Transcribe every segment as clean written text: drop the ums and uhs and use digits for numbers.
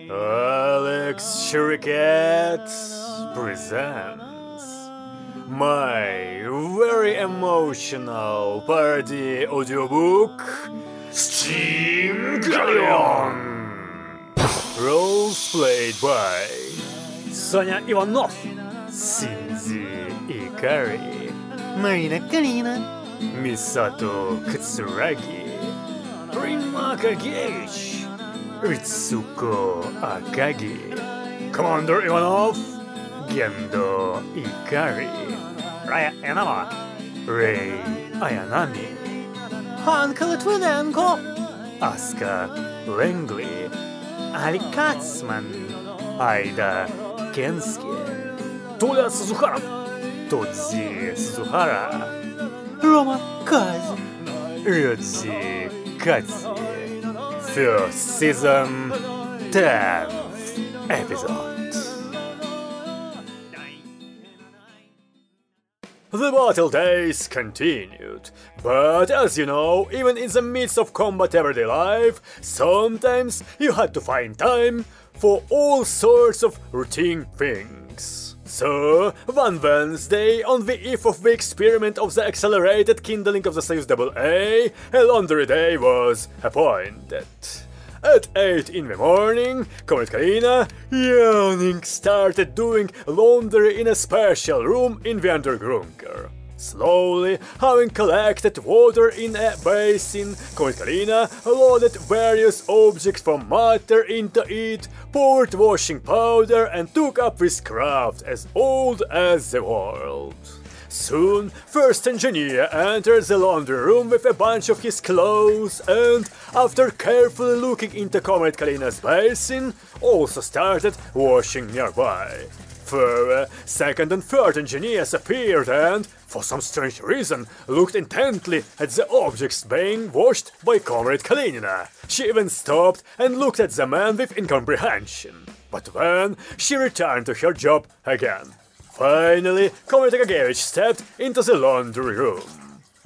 Alex Shurikat presents my very emotional parody audiobook, Steamgelion! Roles played by Соня Иванов, Cindy Ikari, Marina Kalina, Misato Katsuragi, Rima Kageichi, Ritsuko Akagi, Commander Ivanov, Gendo Ikari, Raya Yanama, Rei Ayanami, Hanka Litvinenko, Asuka Langley, Ali Katzman, Aida Kensuke, Toya Suzuhara, Todzi Suzuhara, Roma Kazi, Ryuji Katsu. First season, 10th episode. The battle days continued, but as you know, even in the midst of combat everyday life, sometimes you had to find time for all sorts of routine things. So, one Wednesday, on the eve of the experiment of the accelerated kindling of the Soyuz AA, a laundry day was appointed. At 8 in the morning, Comrade Kalina, yawning, started doing laundry in a special room in the undergrunker. Slowly, having collected water in a basin, Comrade Kalina loaded various objects from matter into it, poured washing powder and took up this craft as old as the world. Soon, first engineer entered the laundry room with a bunch of his clothes and, after carefully looking into Comrade Kalina's basin, also started washing nearby. Further, second and third engineers appeared and, for some strange reason, looked intently at the objects being washed by Comrade Kalina. She even stopped and looked at the man with incomprehension. But then, she returned to her job again. Finally, Comrade Akagevich stepped into the laundry room.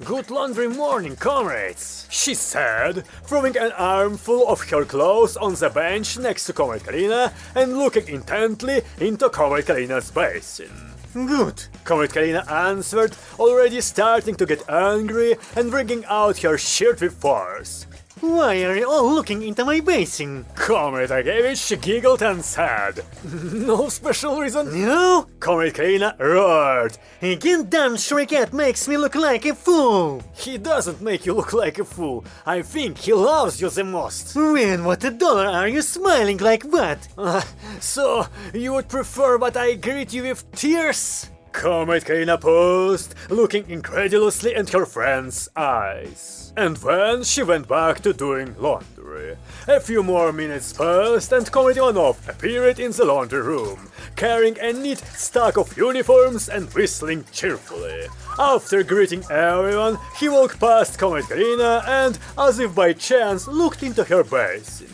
"Good laundry morning, comrades," she said, throwing an armful of her clothes on the bench next to Comrade Kalina and looking intently into Comrade Kalina's basin. "Good," Comrade Kalina answered, already starting to get angry and wringing out her shirt with force. why are you all looking into my basin? Comrade Akagevich giggled and said, "No special reason?" No? Comrade Kalina roared. Again, damn Shurikat makes me look like a fool! "He doesn't make you look like a fool. I think he loves you the most." When what $1 are you smiling like what? So, you would prefer that I greet you with tears? Comrade Kalina paused, looking incredulously at her friend's eyes. And then she went back to doing laundry. A few more minutes passed and Comrade Ivanov appeared in the laundry room, carrying a neat stack of uniforms and whistling cheerfully. After greeting everyone, he walked past Comrade Kalina and, as if by chance, looked into her basin.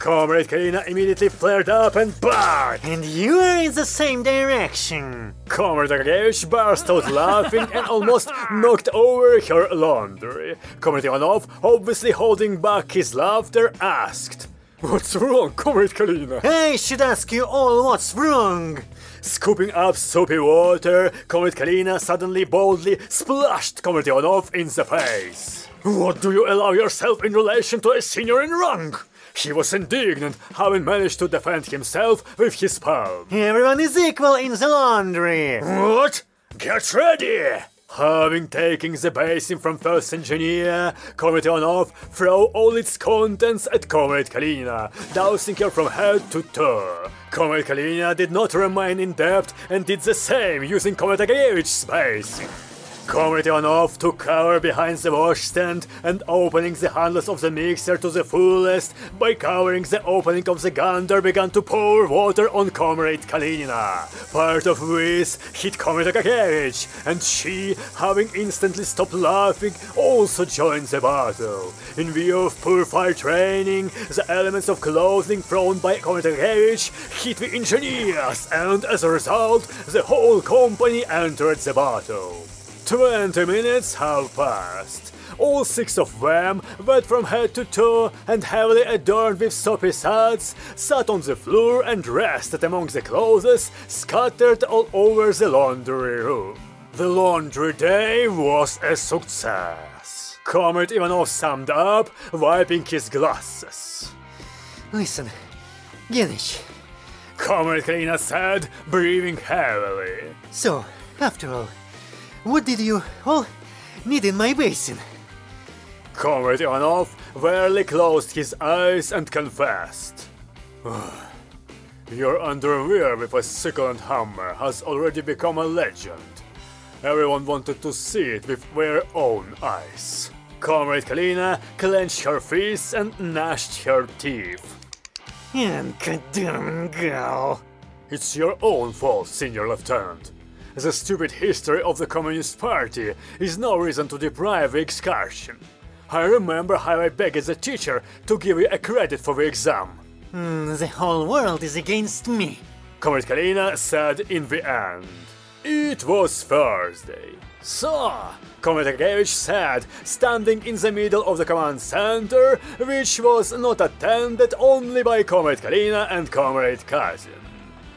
Comrade Kalina immediately flared up and barked. And you are in the same direction! Comrade Akagevich burst out laughing and almost knocked over her laundry. Comrade Ivanov, obviously holding back his laughter, asked, "What's wrong, Comrade Kalina?" I should ask you all what's wrong! Scooping up soapy water, Comrade Kalina suddenly boldly splashed Comrade Ivanov in the face. "What do you allow yourself in relation to a senior in rank?" He was indignant, having managed to defend himself with his palm. Everyone is equal in the laundry! "What? Get ready!" Having taken the basin from first engineer, Comrade Ivanov threw all its contents at Comrade Kalina, dousing her from head to toe. Comrade Kalina did not remain in debt and did the same using Comrade Akagevich's basin. Comrade Ivanov took cover behind the washstand and opening the handles of the mixer to the fullest by covering the opening of the gander began to pour water on Comrade Kalina. Part of this hit Comrade Akagevich, and she, having instantly stopped laughing, also joined the battle. In view of poor fire training, the elements of clothing thrown by Comrade Akagevich hit the engineers, and as a result, the whole company entered the battle. 20 minutes have passed. All 6 of them, wet from head to toe and heavily adorned with soapy suds, sat on the floor and rested among the clothes scattered all over the laundry room. The laundry day was a success. Comrade Ivanov summed up, wiping his glasses. Listen, Genich. Comrade Kalina said, breathing heavily. So, after all, what did you all need in my basin? Comrade Ivanov barely closed his eyes and confessed. Your underwear with a succulent hammer has already become a legend. Everyone wanted to see it with their own eyes. Comrade Kalina clenched her fists and gnashed her teeth. And goddamn girl. It's your own fault, Senior Lieutenant. The stupid history of the Communist Party is no reason to deprive the excursion. I remember how I begged the teacher to give you a credit for the exam. The whole world is against me. Comrade Kalina said in the end. It was Thursday. So, Comrade Agevich said, standing in the middle of the command center, which was not attended only by Comrade Kalina and Comrade Kazin.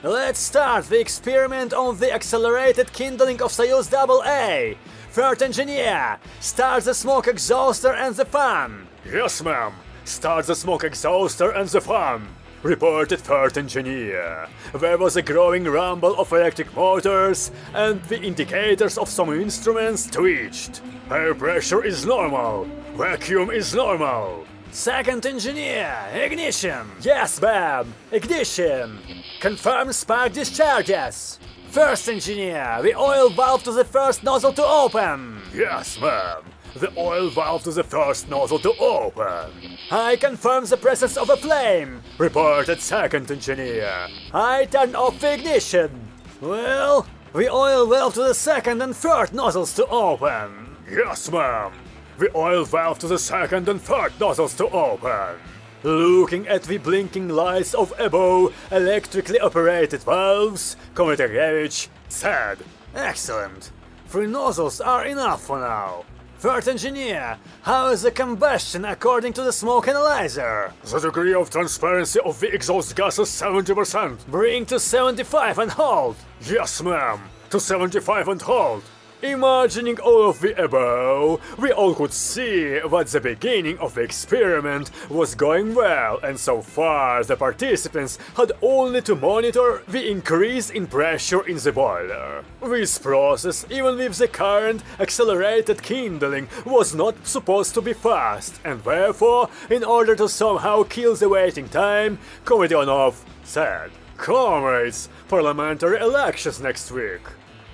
Let's start the experiment on the accelerated kindling of Soyuz AA. Third engineer, start the smoke exhauster and the fan. Yes, ma'am. Start the smoke exhauster and the fan, reported third engineer. There was a growing rumble of electric motors, and the indicators of some instruments twitched. Air pressure is normal. Vacuum is normal. Second engineer, ignition. Yes, ma'am. Ignition. Confirm spark discharges. First engineer, the oil valve to the first nozzle to open. Yes, ma'am. The oil valve to the first nozzle to open. I confirm the presence of a flame, reported second engineer. I turn off the ignition. Well, the oil valve to the second and third nozzles to open. Yes, ma'am. The oil valve to the second and third nozzles to open. Looking at the blinking lights of above electrically operated valves, Comrade Agevich said, Excellent. 3 nozzles are enough for now. Third engineer, how is the combustion according to the smoke analyzer? The degree of transparency of the exhaust gas is 70%. Bring to 75 and hold. Yes, ma'am. To 75 and hold. Imagining all of the above, we all could see that the beginning of the experiment was going well, and so far the participants had only to monitor the increase in pressure in the boiler. This process, even with the current accelerated kindling, was not supposed to be fast, and therefore, in order to somehow kill the waiting time, Komedionov said, Comrades, parliamentary elections next week.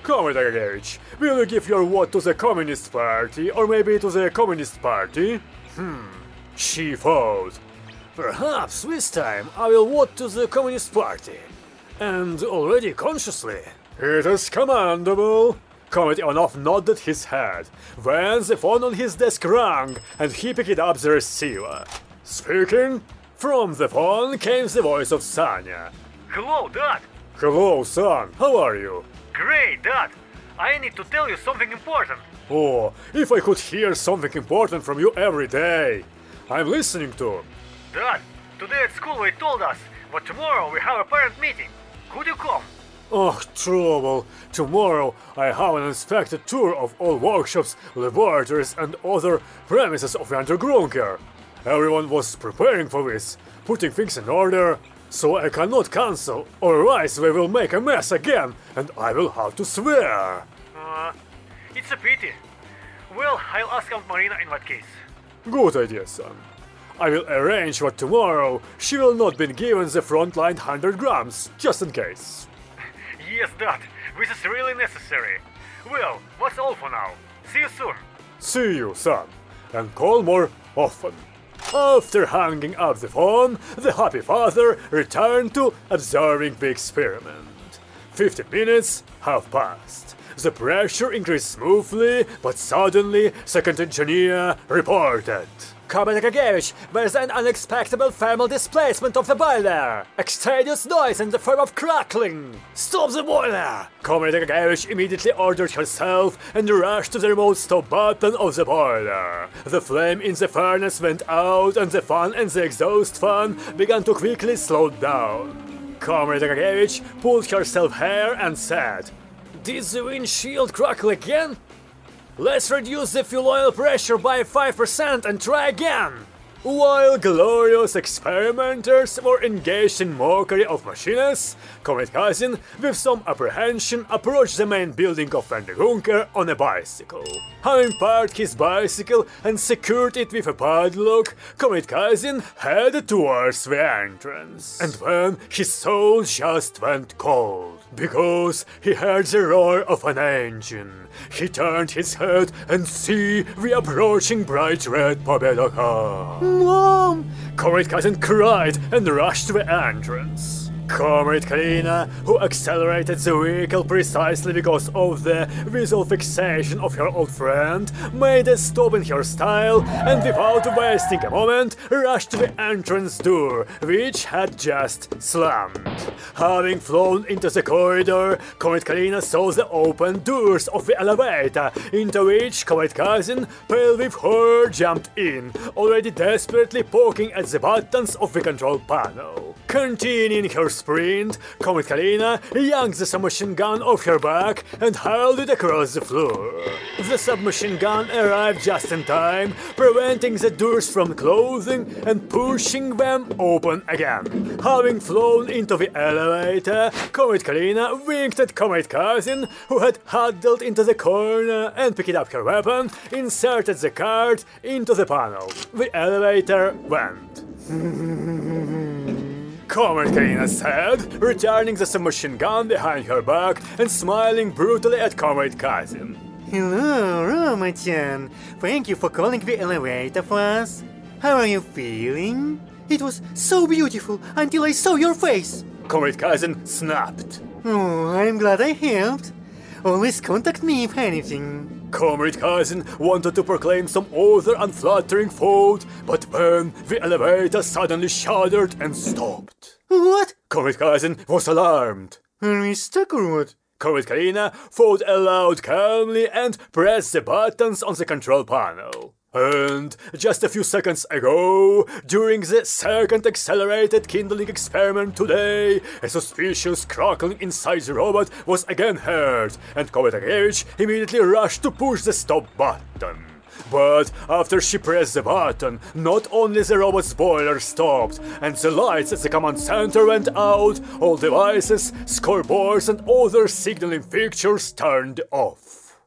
Comrade Agevich, will you give your vote to the Communist Party, or maybe to the Communist Party? She thought. Perhaps this time I will vote to the Communist Party. And already consciously. It is commendable. Comrade Ivanov nodded his head. Then the phone on his desk rang, and he picked up the receiver. Speaking? From the phone came the voice of Sanya. Hello, Dad! Hello, son. How are you? Great, Dad! I need to tell you something important. Oh, if I could hear something important from you every day. I'm listening to. Dad, today at school they told us, but tomorrow we have a parent meeting. Could you come? Oh, trouble. Tomorrow I have an inspected tour of all workshops, laboratories and other premises of the Undergrunker. Everyone was preparing for this, putting things in order. So I cannot cancel, or else they will make a mess again, and I will have to swear. It's a pity. Well, I'll ask Aunt Marina in that case. Good idea, son. I will arrange that tomorrow she will not be given the frontline 100 grams, just in case. Yes, Dad, this is really necessary. Well, that's all for now. See you soon. See you, son, and call more often. After hanging up the phone, the happy father returned to observing the experiment. 15 minutes have passed. The pressure increased smoothly, but suddenly second engineer reported. Comrade Gagevich, there's an unexpected thermal displacement of the boiler! Extraneous noise in the form of crackling! Stop the boiler! Comrade Gagevich immediately ordered herself and rushed to the remote stop button of the boiler. The flame in the furnace went out and the fan and the exhaust fan began to quickly slow down. Comrade Gagevich pulled herself hair and said, "Did the windshield crackle again? Let's reduce the fuel oil pressure by 5% and try again!" While glorious experimenters were engaged in mockery of machinists, Comrade Kazin, with some apprehension, approached the main building of Evangelion on a bicycle. Having parked his bicycle and secured it with a padlock, Comrade Kazin headed towards the entrance. And then his soul just went cold, because he heard the roar of an engine. He turned his head and see the approaching bright red Pobeda car. Mom! Comrade Kazin cried and rushed to the entrance. Comrade Kalina, who accelerated the vehicle precisely because of the visual fixation of her old friend, made a stop in her style and without wasting a moment rushed to the entrance door, which had just slammed. Having flown into the corridor, Comrade Kalina saw the open doors of the elevator, into which Comrade Kazin, pale with horror, jumped in, already desperately poking at the buttons of the control panel. Continuing her sprint, Comrade Kalina yanked the submachine gun off her back and hurled it across the floor. The submachine gun arrived just in time, preventing the doors from closing and pushing them open again. Having flown into the elevator, Comrade Kalina winked at Comrade Kazin, who had huddled into the corner, and picking up her weapon, inserted the card into the panel. The elevator went. Comrade Kalina said, returning the submachine gun behind her back and smiling brutally at Comrade Kazin. Hello, Roma-chan. Thank you for calling the elevator for us. How are you feeling? It was so beautiful until I saw your face. Comrade Kazin snapped. Oh, I'm glad I helped. Always contact me if anything. Comrade Kazin wanted to proclaim some other unflattering thought, but then the elevator suddenly shuddered and stopped. What? Comrade Kazin was alarmed. Are we stuck or what? Comrade Kalina thought aloud calmly and pressed the buttons on the control panel. And just a few seconds ago, during the second accelerated kindling experiment today, a suspicious crackling inside the robot was again heard, and Comrade Gagevich immediately rushed to push the stop button. But after she pressed the button, not only the robot's boiler stopped, and the lights at the command center went out, all devices, scoreboards and other signaling fixtures turned off.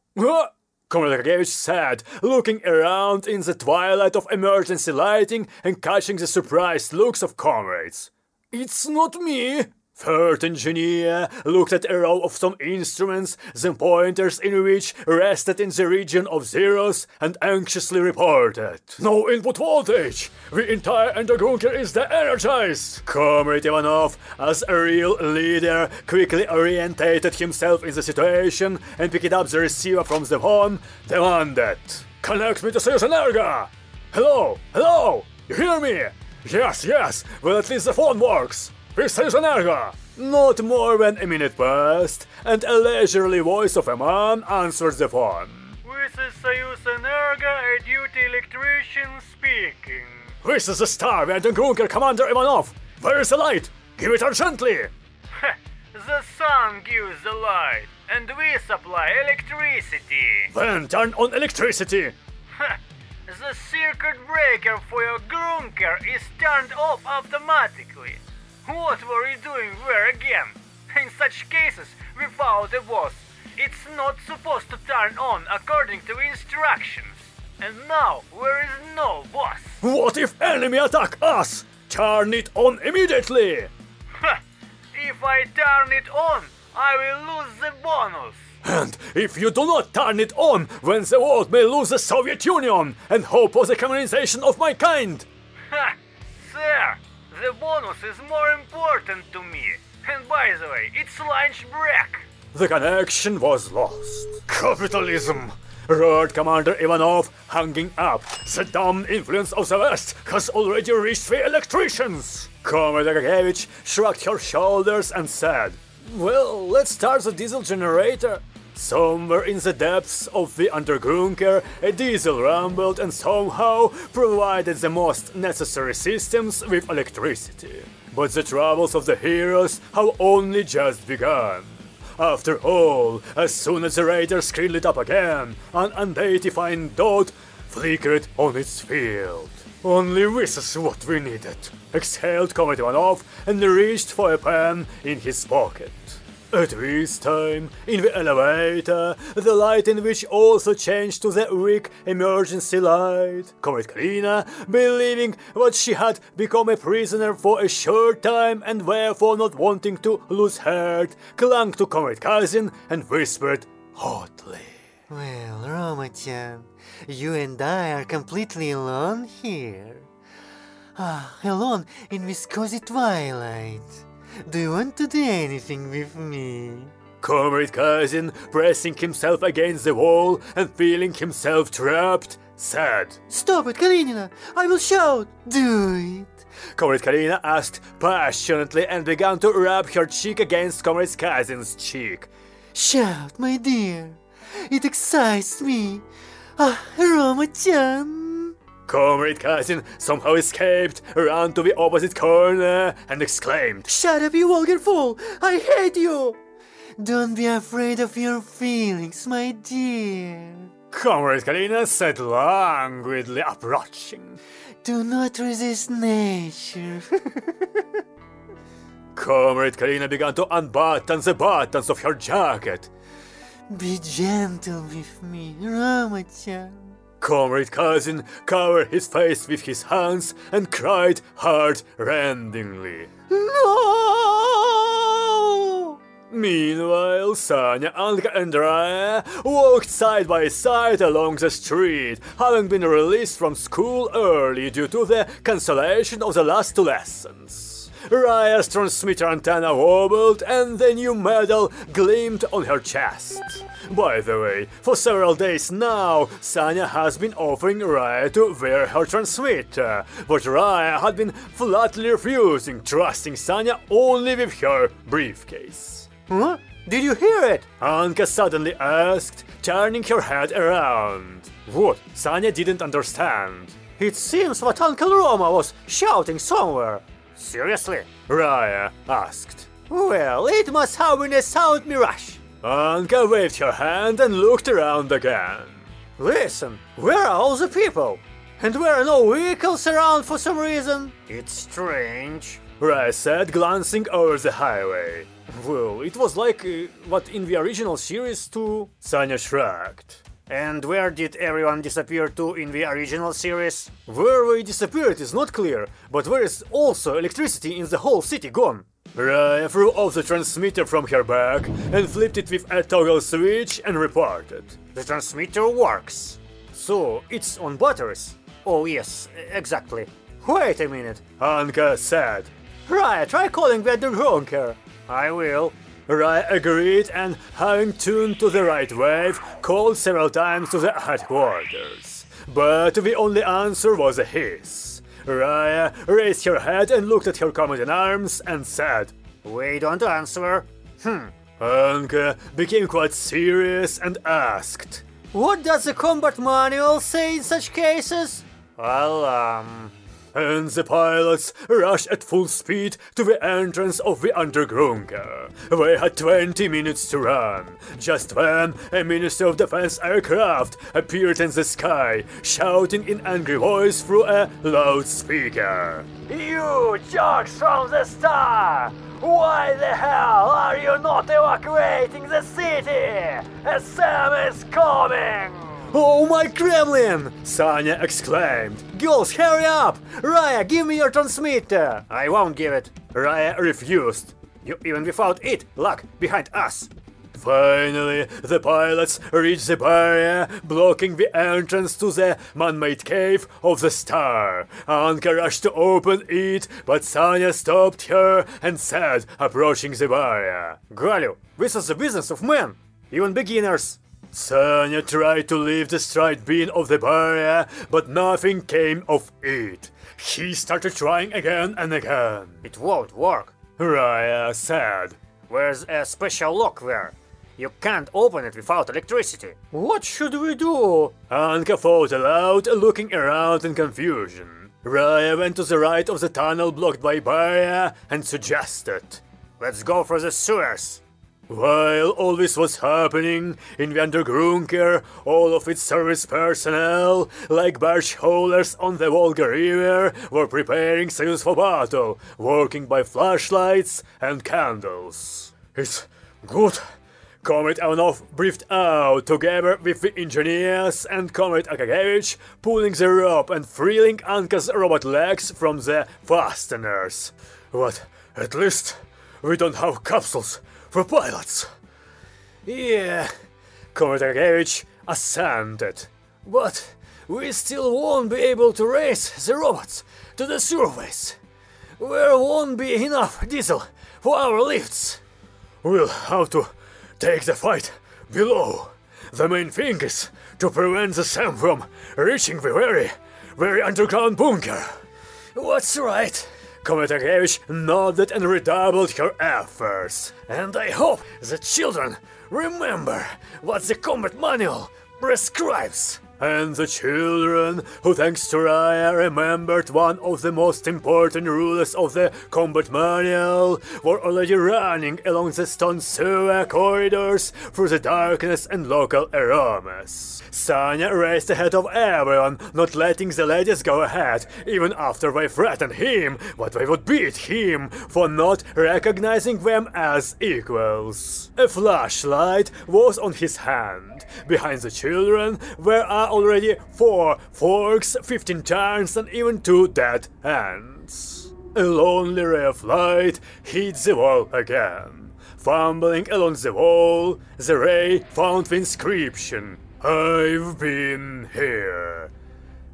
Comrade Gagevich said, looking around in the twilight of emergency lighting and catching the surprised looks of comrades. "It's not me!" Third engineer looked at a row of some instruments, the pointers in which rested in the region of zeros, and anxiously reported. "No input voltage! The entire undergrunker is de-energized!" Comrade Ivanov, as a real leader, quickly orientated himself in the situation and picking up the receiver from the phone, demanded. "Connect me to Soyuz Energo! Hello? Hello? You hear me? Yes, well at least the phone works! This is Energo!" Not more than a minute passed, and a leisurely voice of a man answered the phone. This is Soyuz Energo, a duty electrician speaking. "This is the Star, the Dunker Commander Ivanov! Where is the light? Give it urgently!" The sun gives the light, and we supply electricity. "Then turn on electricity!" The circuit breaker for your grunker is turned off automatically. What were you doing there again? In such cases, without a boss, it's not supposed to turn on according to instructions. And now, there is no boss. "What if enemy attack us? Turn it on immediately!" If I turn it on, I will lose the bonus. "And if you do not turn it on, then the world may lose the Soviet Union and hope for the communization of my kind!" Sir, the bonus is more important to me. And by the way, it's lunch break. The connection was lost. Capitalism! roared Commander Ivanov, hanging up. "The dumb influence of the West has already reached the electricians!" Comrade Agagevich shrugged her shoulders and said, "Well, let's start the diesel generator." Somewhere in the depths of the undergrunker, a diesel rumbled and somehow provided the most necessary systems with electricity. But the troubles of the heroes have only just begun. After all, as soon as the radar screen lit up again, an undefined dot flickered on its field. "Only this is what we needed," exhaled Comrade Ivanov and reached for a pen in his pocket. At this time, in the elevator, the light in which also changed to the weak emergency light, Comrade Kalina, believing that she had become a prisoner for a short time and therefore not wanting to lose heart, clung to Comrade Kazin and whispered hotly, Well, Roma-chan, you and I are completely alone here. Alone in this cozy twilight. Do you want to do anything with me? Comrade Kazin, pressing himself against the wall and feeling himself trapped, said, Stop it, Kalinina! I will shout! Do it! Comrade Kalina asked passionately and began to rub her cheek against Comrade Kazin's cheek. Shout, my dear! It excites me! Roma-chan! Comrade Kazin somehow escaped, ran to the opposite corner, and exclaimed, Shut up, you vulgar fool! I hate you! Don't be afraid of your feelings, my dear. Comrade Kalina said languidly, approaching. Do not resist nature. Comrade Kalina began to unbutton the buttons of her jacket. Be gentle with me, Roma-chan. Comrade Kazin covered his face with his hands and cried heart-rendingly. No! Meanwhile, Sanya, Anka and Raya walked side by side along the street, having been released from school early due to the cancellation of the last two lessons. Raya's transmitter antenna wobbled and the new medal gleamed on her chest. By the way, for several days now, Sanya has been offering Raya to wear her transmitter, but Raya had been flatly refusing, trusting Sanya only with her briefcase. Huh? Did you hear it? Anka suddenly asked, turning her head around. What? Sanya didn't understand. It seems that Uncle Roma was shouting somewhere. Seriously? Raya asked. Well, it must have been a sound mirage. Anka waved her hand and looked around again. Listen, where are all the people? And there are no vehicles around for some reason? It's strange. Raya said, glancing over the highway. Well, it was like what in the original series too. Sanya shrugged. And where did everyone disappear to in the original series? Where they disappeared is not clear, but there is also electricity in the whole city gone. Raya threw off the transmitter from her bag and flipped it with a toggle switch and reported. The transmitter works. So, it's on batteries? Oh yes, exactly. Wait a minute. Anka said. Raya, try calling the undergrounker. I will. Raya agreed and, having tuned to the right wave, called several times to the headquarters. But the only answer was a hiss. Raya raised her head and looked at her comrade-in-arms and said, We don't answer. Anka became quite serious and asked, What does the combat manual say in such cases? Well, And the pilots rushed at full speed to the entrance of the undergrunker. They had 20 minutes to run, just when a Minister of Defense aircraft appeared in the sky, shouting in angry voice through a loudspeaker. You jerks from the star! Why the hell are you not evacuating the city? A Sam is coming! Oh my Kremlin! Sanya exclaimed. Girls, hurry up! Raya, give me your transmitter! I won't give it. Raya refused. Even without it, look, behind us. Finally, the pilots reached the barrier, blocking the entrance to the man-made cave of the star. Anka rushed to open it, but Sanya stopped her and said, approaching the barrier. Galю, this is the business of men, even beginners. Sanya tried to leave the straight beam of the barrier, but nothing came of it. He started trying again and again. It won't work. Raya said. Where's a special lock there? You can't open it without electricity. What should we do? Anka thought aloud, looking around in confusion. Raya went to the right of the tunnel blocked by barrier and suggested, Let's go for the sewers. While all this was happening, in the Undergrunker, all of its service personnel, like barge haulers on the Volga River, were preparing sails for battle, working by flashlights and candles. It's good. Comrade Ivanov breathed out together with the engineers and Comrade Akagevich pulling the rope and freeing Anka's robot legs from the fasteners. But at least we don't have capsules for pilots. Yeah, Comrade Akagevich assented. But we still won't be able to raise the robots to the surface. There won't be enough diesel for our lifts. We'll have to take the fight below. The main thing is to prevent the SAM from reaching the very underground bunker. What's right? Comrade Akevich nodded and redoubled her efforts. And I hope the children remember what the combat manual prescribes. And the children, who thanks to Raya remembered one of the most important rules of the combat manual, were already running along the stone sewer corridors through the darkness and local aromas. Sanya raced ahead of everyone, not letting the ladies go ahead, even after they threatened him, but they would beat him for not recognizing them as equals. A flashlight was on his hand. Behind the children there are already 4 forks, 15 turns and even 2 dead ends. A lonely ray of light hit the wall again. Fumbling along the wall, the ray found the inscription, "I've been here."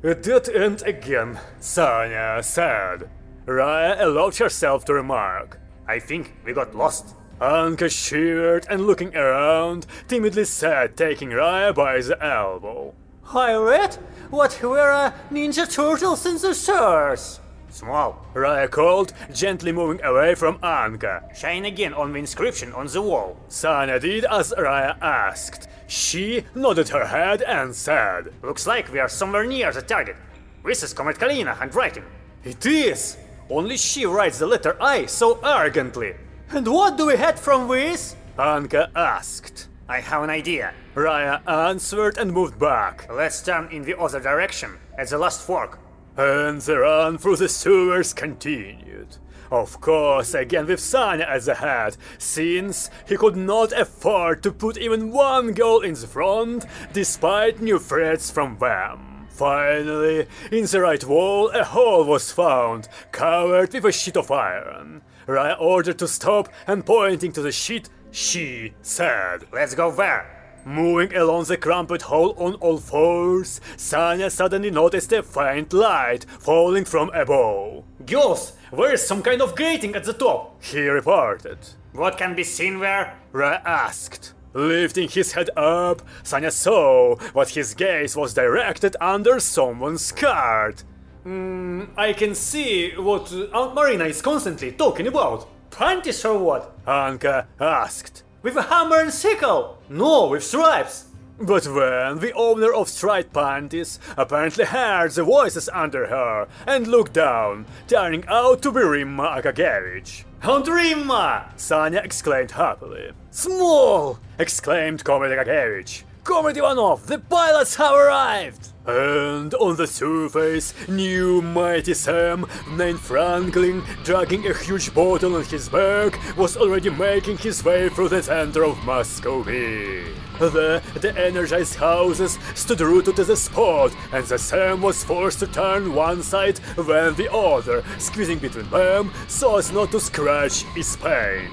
A dead end again, Sanya said. Raya allowed herself to remark, I think we got lost. Anka shivered and looking around, timidly said, taking Raya by the elbow. I read what were Ninja Turtles in the sewers. Small. Raya called, gently moving away from Anka. Shine again on the inscription on the wall. Sanya did as Raya asked. She nodded her head and said, Looks like we are somewhere near the target. This is Comrade Kalina handwriting. It is! Only she writes the letter I so arrogantly. And what do we get from this? Anka asked. I have an idea. Raya answered and moved back. Let's turn in the other direction, at the last fork. And the run through the sewers continued. Of course, again with Sanya at the head, since he could not afford to put even one goal in the front, despite new threats from them. Finally, in the right wall, a hole was found, covered with a sheet of iron. Raya ordered to stop, and pointing to the sheet, she said, Let's go there. Moving along the cramped hole on all fours, Sanya suddenly noticed a faint light falling from above. Girls, there is some kind of grating at the top, he reported. What can be seen there? Raya asked. Lifting his head up, Sanya saw what his gaze was directed under someone's cart. I can see what Aunt Marina is constantly talking about. Panties or what? Anka asked. With a hammer and sickle? No, with stripes. But then the owner of striped panties apparently heard the voices under her and looked down, turning out to be Rimma Akagevich. Aunt Rimma! Sanya exclaimed happily. Small! Exclaimed Comrade Akagevich. Comrade Ivanov, the pilots have arrived! And on the surface, new mighty Sam, named Franklin, dragging a huge bottle on his back, was already making his way through the center of Muscovy. There, the energized houses stood rooted to the spot, and the Sam was forced to turn one side then the other, squeezing between them so as not to scratch his paint.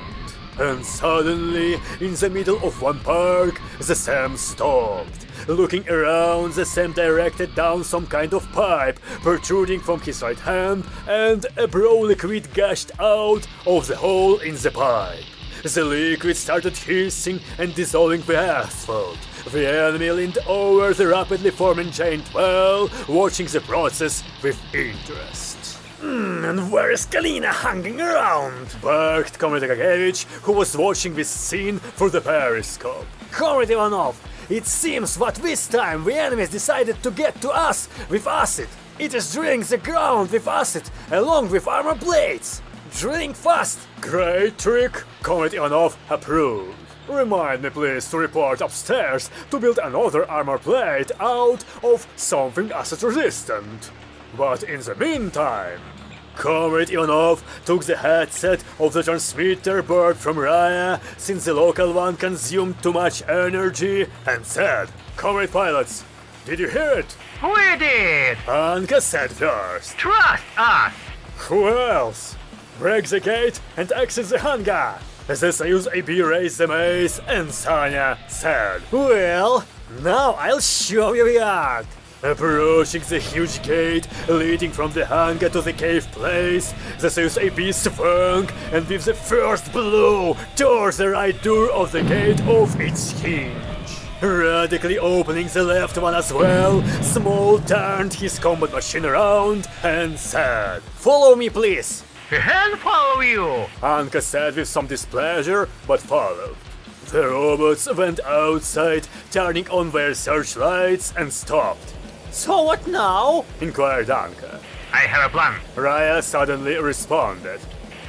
And suddenly, in the middle of one park, the Sam stopped. Looking around, the Sam directed down some kind of pipe protruding from his right hand, and a brown liquid gushed out of the hole in the pipe. The liquid started hissing and dissolving the asphalt. The enemy leaned over the rapidly forming giant well, watching the process with interest. And where is Kalina hanging around? Barked Comrade Gagevich, who was watching this scene through the periscope. Comrade Ivanov, it seems that this time the enemies decided to get to us with acid. It is drilling the ground with acid, along with armor plates. Drilling fast. Great trick, Comrade Ivanov approved. Remind me please to report upstairs to build another armor plate out of something acid resistant. But in the meantime, Comrade Ivanov took the headset of the transmitter bird from Raya, since the local one consumed too much energy, and said, "Comrade pilots, did you hear it?" We did! Anka said first. Trust us! Who else? Break the gate and exit the hangar. The Soyuz AB raised the mace, and Sanya said, Well, now I'll show you the art. Approaching the huge gate leading from the hangar to the cave place, the Soyuz AB swung and with the first blow tore the right door of the gate off its hinge. Radically opening the left one as well, Small turned his combat machine around and said, Follow me, please. And follow you! Anka said with some displeasure, but followed. The robots went outside, turning on their searchlights and stopped. So what now? Inquired Anka. I have a plan. Raya suddenly responded.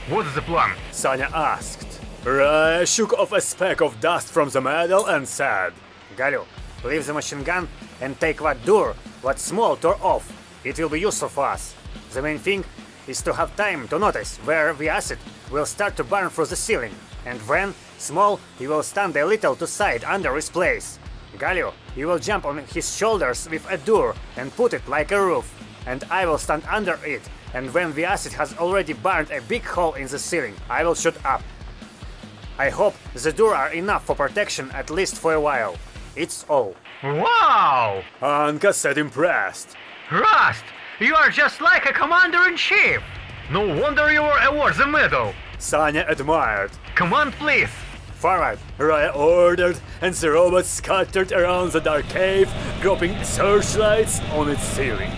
What is the plan? Sanya asked. Raya shook off a speck of dust from the medal and said, Galio, leave the machine gun and take that door, what Small tore off. It will be useful for us. The main thing is to have time to notice where the acid will start to burn through the ceiling, and when, Small, you will stand a little to side under his place. Galio, you will jump on his shoulders with a door and put it like a roof, and I will stand under it, and when the acid has already burned a big hole in the ceiling, I will shoot up. I hope the door are enough for protection at least for a while. It's all. Wow! Anka said impressed. Rust! You are just like a commander-in-chief! No wonder you were awarded the medal! Sanya admired. Command, please! Forward, Raya ordered, and the robots scattered around the dark cave, dropping searchlights on its ceiling.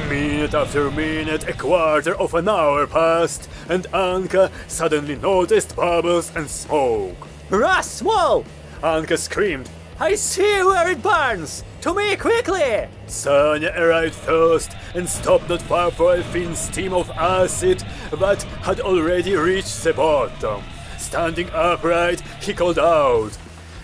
Minute after minute, a quarter of an hour passed, and Anka suddenly noticed bubbles and smoke. Russ, Small! Anka screamed. I see where it burns! To me, quickly! Sanya arrived first and stopped not far from a thin stream of acid that had already reached the bottom. Standing upright, he called out,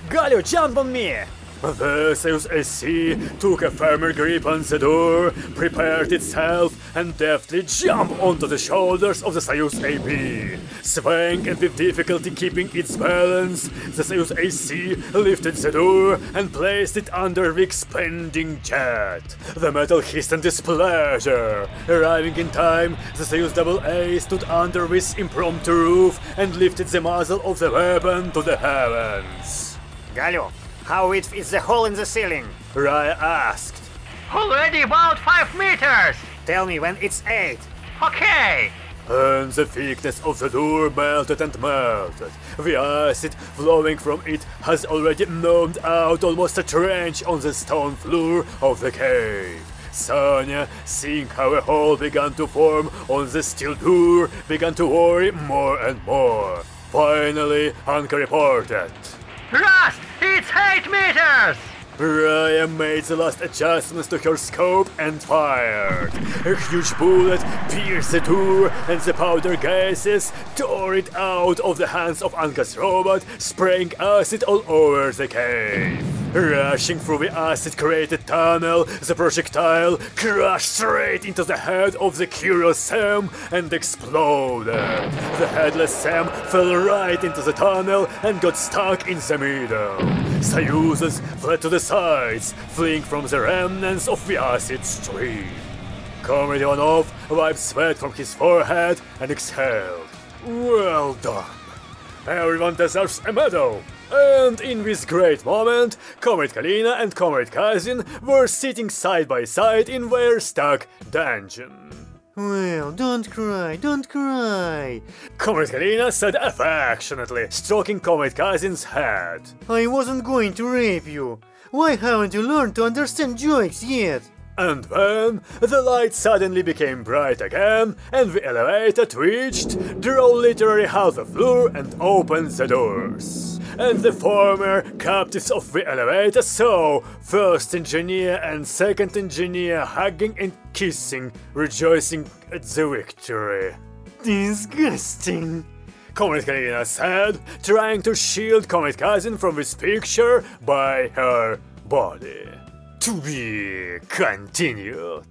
Galio, jump on me! The Soyuz AC took a firmer grip on the door, prepared itself, and deftly jumped onto the shoulders of the Soyuz AB. Swaying and with difficulty keeping its balance, the Soyuz AC lifted the door and placed it under the expanding jet. The metal hissed in displeasure. Arriving in time, the Soyuz AA stood under this impromptu roof and lifted the muzzle of the weapon to the heavens. Galio, how width is the hole in the ceiling? Raya asked. Already about 5 meters! Tell me when it's 8. Okay! And the thickness of the door melted and melted. The acid flowing from it has already gnawned out almost a trench on the stone floor of the cave. Sanya, seeing how a hole began to form on the steel door, began to worry more and more. Finally, Anka reported. Rust! It's 8 meters! Raya made the last adjustments to her scope and fired. A huge bullet pierced the door, and the powder gases tore it out of the hands of Anka's robot, spraying acid all over the cave. Rushing through the acid-created tunnel, the projectile crashed straight into the head of the curious Sam and exploded. The headless Sam fell right into the tunnel and got stuck in the middle. Soyuzes fled to the sides, fleeing from the remnants of the acid stream. Comrade Ivanov wiped sweat from his forehead and exhaled. Well done. Everyone deserves a medal. And in this great moment, Comrade Kalina and Comrade Kazin were sitting side by side in their stuck dungeon. Well, don't cry, don't cry. Comrade Karina said affectionately, stroking Comrade Kazin's head. I wasn't going to rape you. Why haven't you learned to understand jokes yet? And then the light suddenly became bright again, and the elevator twitched, drove literally half the floor and opened the doors. And the former captives of the elevator saw first engineer and second engineer hugging and kissing, rejoicing at the victory. Disgusting. Comrade Karina said, trying to shield Comrade Kazin from this picture by her body. To be continued.